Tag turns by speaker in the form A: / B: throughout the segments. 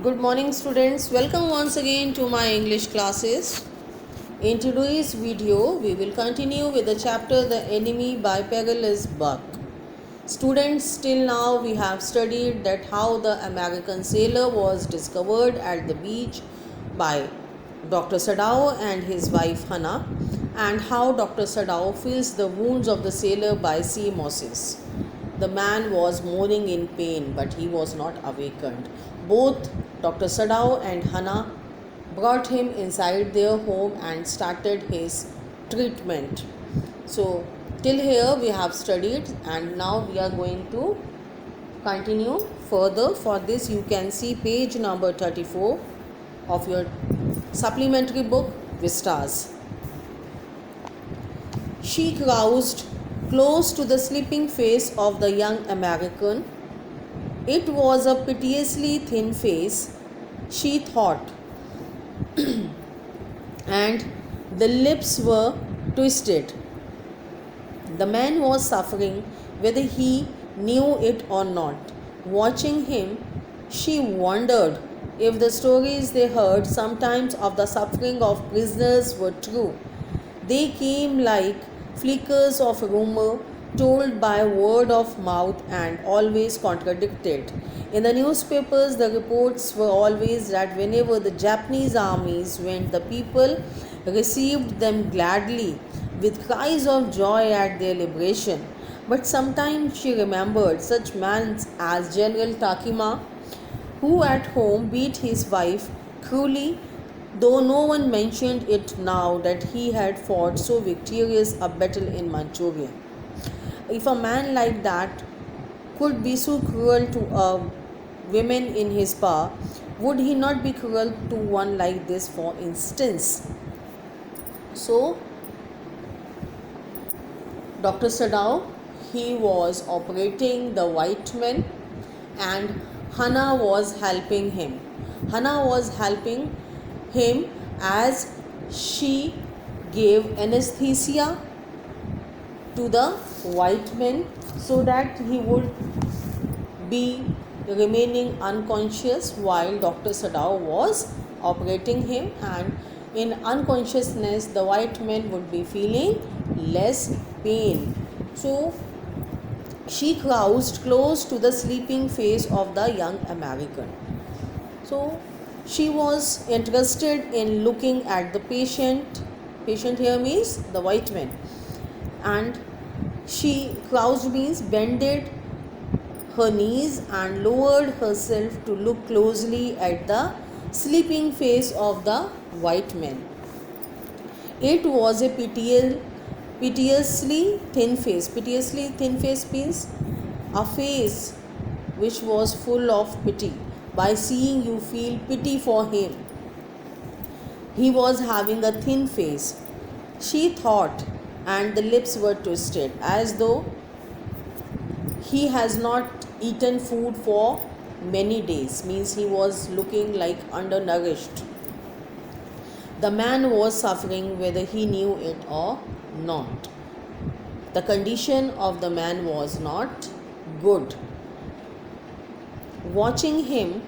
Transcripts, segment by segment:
A: Good morning students, welcome once again to my English classes. In today's video, we will continue with the chapter The Enemy by Perilous Buck. Students, till now we have studied that how the American sailor was discovered at the beach by Dr. Sadao and his wife Hannah, and how Dr. Sadao feels the wounds of the sailor by sea mosses. The man was moaning in pain, but he was not awakened. Both Dr. Sadao and Hannah brought him inside their home and started his treatment. So, till here we have studied, and now we are going to continue further. For this, you can see page number 34 of your supplementary book, Vistas. She crouched close to the sleeping face of the young American. It was a piteously thin face, she thought, and the lips were twisted. The man was suffering, whether he knew it or not. Watching him, she wondered if the stories they heard sometimes of the suffering of prisoners were true. They came like flickers of rumor told by word of mouth and always contradicted. In the newspapers, the reports were always that whenever the Japanese armies went, the people received them gladly with cries of joy at their liberation. But sometimes she remembered such men as General Takima, who at home beat his wife cruelly, though no one mentioned it now that he had fought so victorious a battle in Manchuria. If a man like that could be so cruel to a woman in his power, would he not be cruel to one like this, for instance? So, Dr. Sadao, he was operating the white men, and Hannah was helping him. Hannah was helping him as she gave anesthesia to the white men so that he would be remaining unconscious while Dr. Sadao was operating him, and in unconsciousness the white men would be feeling less pain. So she crouched close to the sleeping face of the young American. So she was interested in looking at the patient. Patient here means the white man. And she crouched means bended her knees and lowered herself to look closely at the sleeping face of the white man. It was a piteously thin face. Piteously thin face means a face which was full of pity. By seeing, you feel pity for him. He was having a thin face, she thought, and the lips were twisted as though he has not eaten food for many days, means he was looking like undernourished. The man was suffering, whether he knew it or not. The condition of the man was not good. Watching him,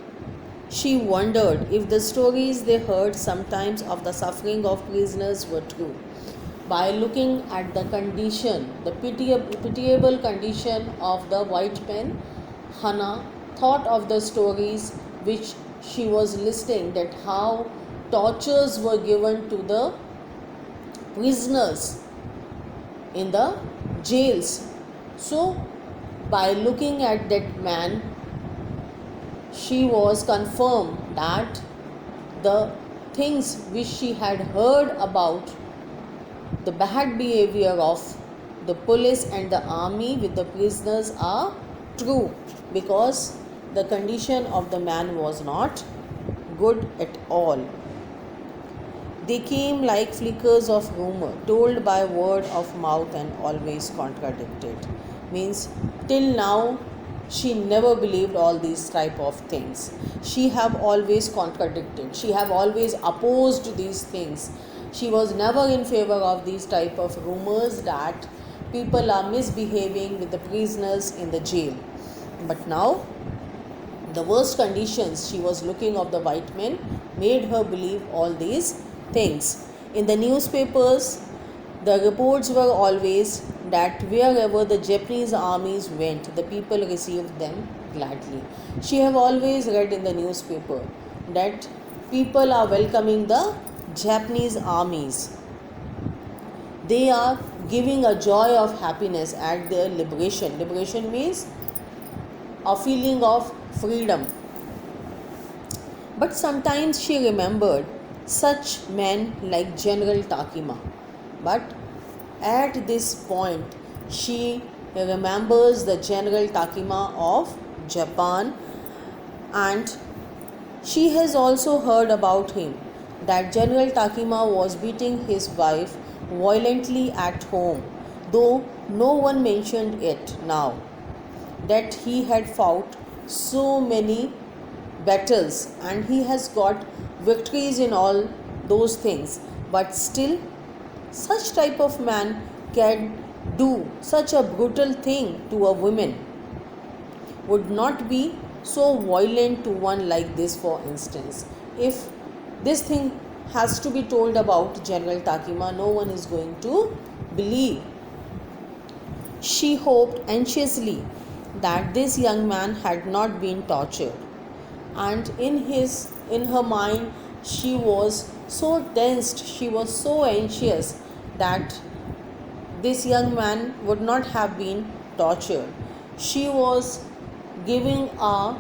A: she wondered if the stories they heard sometimes of the suffering of prisoners were true. By looking at the condition, the pitiable condition of the white men, Hannah thought of the stories which she was listening, that how tortures were given to the prisoners in the jails. So, by looking at that man, she was confirmed that the things which she had heard about the bad behavior of the police and the army with the prisoners are true, because the condition of the man was not good at all. They came like flickers of rumor told by word of mouth and always contradicted. Means till now she never believed all these type of things. She have always contradicted, she have always opposed these things. She was never in favor of these type of rumors that people are misbehaving with the prisoners in the jail. But now The worst conditions she was looking of the white men made her believe all these things. In the newspapers, the reports were always that wherever the Japanese armies went, the people received them gladly. She have always read in the newspaper that people are welcoming the Japanese armies. They are giving a joy of happiness at their liberation. Liberation means a feeling of freedom. But sometimes she remembered such men like General Takima. But at this point, she remembers the General Takima of Japan, and she has also heard about him that General Takima was beating his wife violently at home, though no one mentioned it now that he had fought so many battles and he has got victories in all those things, but still such type of man can do such a brutal thing to a woman, would not be so violent to one like this. For instance, if this thing has to be told about General Takima, no one is going to believe. She hoped anxiously that this young man had not been tortured, and in her mind she was so tensed, she was so anxious that this young man would not have been tortured. She was giving a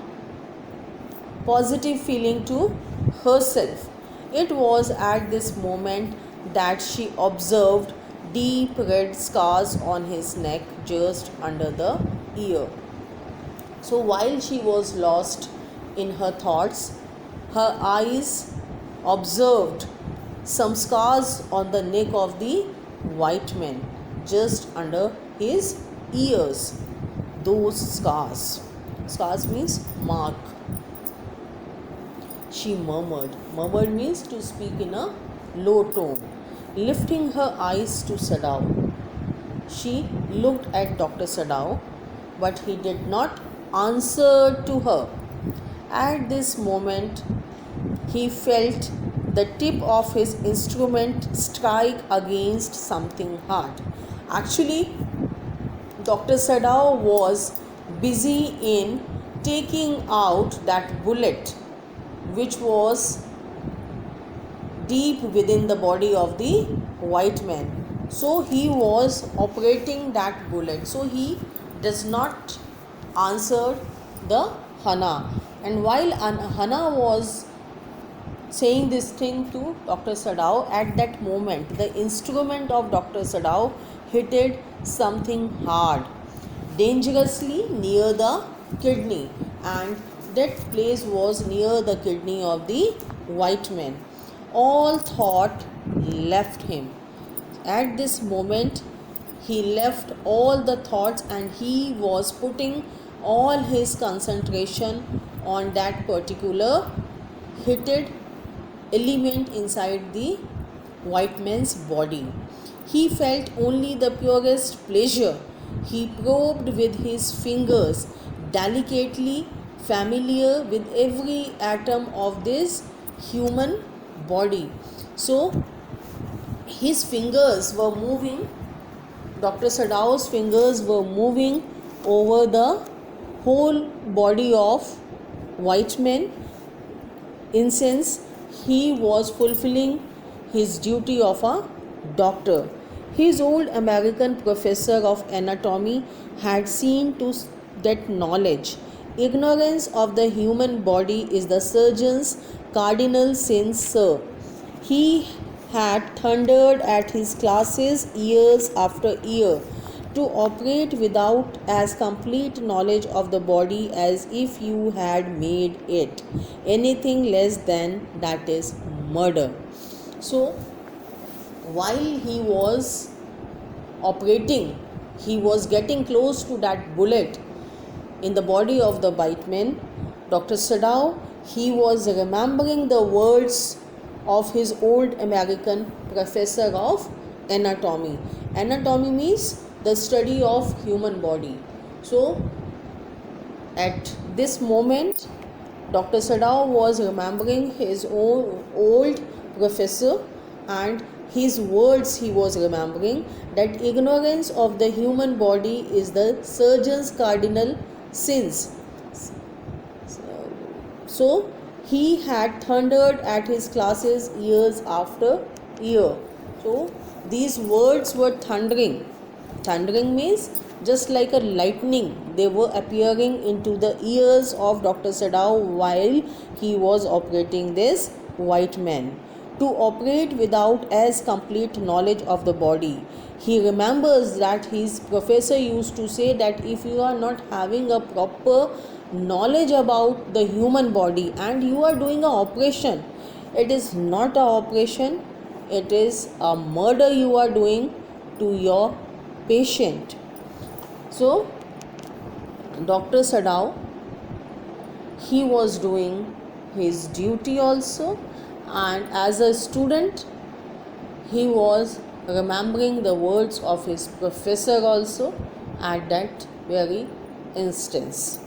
A: positive feeling to herself. It was at this moment that she observed deep red scars on his neck just under the ear. So while she was lost in her thoughts, her eyes observed some scars on the neck of the white man just under his ears. Those scars. Scars means mark. She murmured. Murmured means to speak in a low tone. Lifting her eyes to Sadao, she looked at Dr. Sadao, but he did not answer to her. At this moment, he felt the tip of his instrument strike against something hard. Actually, Dr. Sadao was busy in taking out that bullet which was deep within the body of the white man. So he was operating that bullet. So he does not answer the Hana. And while Hana was saying this thing to Dr. Sadao, at that moment the instrument of Dr. Sadao hit something hard, dangerously near the kidney, and that place was near the kidney of the white man. All thought left him. At this moment, he left all the thoughts and he was putting all his concentration on that particular heated element inside the white man's body. He felt only the purest pleasure. He probed with his fingers, delicately familiar with every atom of this human body. So his fingers were moving, Dr. Sadao's fingers were moving over the whole body of white men, in sense he was fulfilling his duty of a doctor. His old American professor of anatomy had seen to that knowledge. Ignorance of the human body is the surgeon's cardinal sin, sir. He had thundered at his classes years after year to operate without as complete knowledge of the body as if you had made it. Anything less than that is murder. So, while he was operating, he was getting close to that bullet in the body of the white man. Dr. Sadao, he was remembering the words of his old American professor of anatomy. Anatomy means the study of human body. So At this moment, Dr. Sadao was remembering his own old professor and his words he was remembering, that ignorance of the human body is the surgeon's cardinal sins. So he had thundered at his classes years after year. So these words were thundering. Thundering means just like a lightning, they were appearing into the ears of Dr. Sadao while he was operating this white man. To operate without as complete knowledge of the body. He remembers that his professor used to say that if you are not having a proper knowledge about the human body and you are doing an operation, it is not an operation, it is a murder you are doing to your patient. So Dr. Sadao, he was doing his duty also, and as a student he was remembering the words of his professor also at that very instance.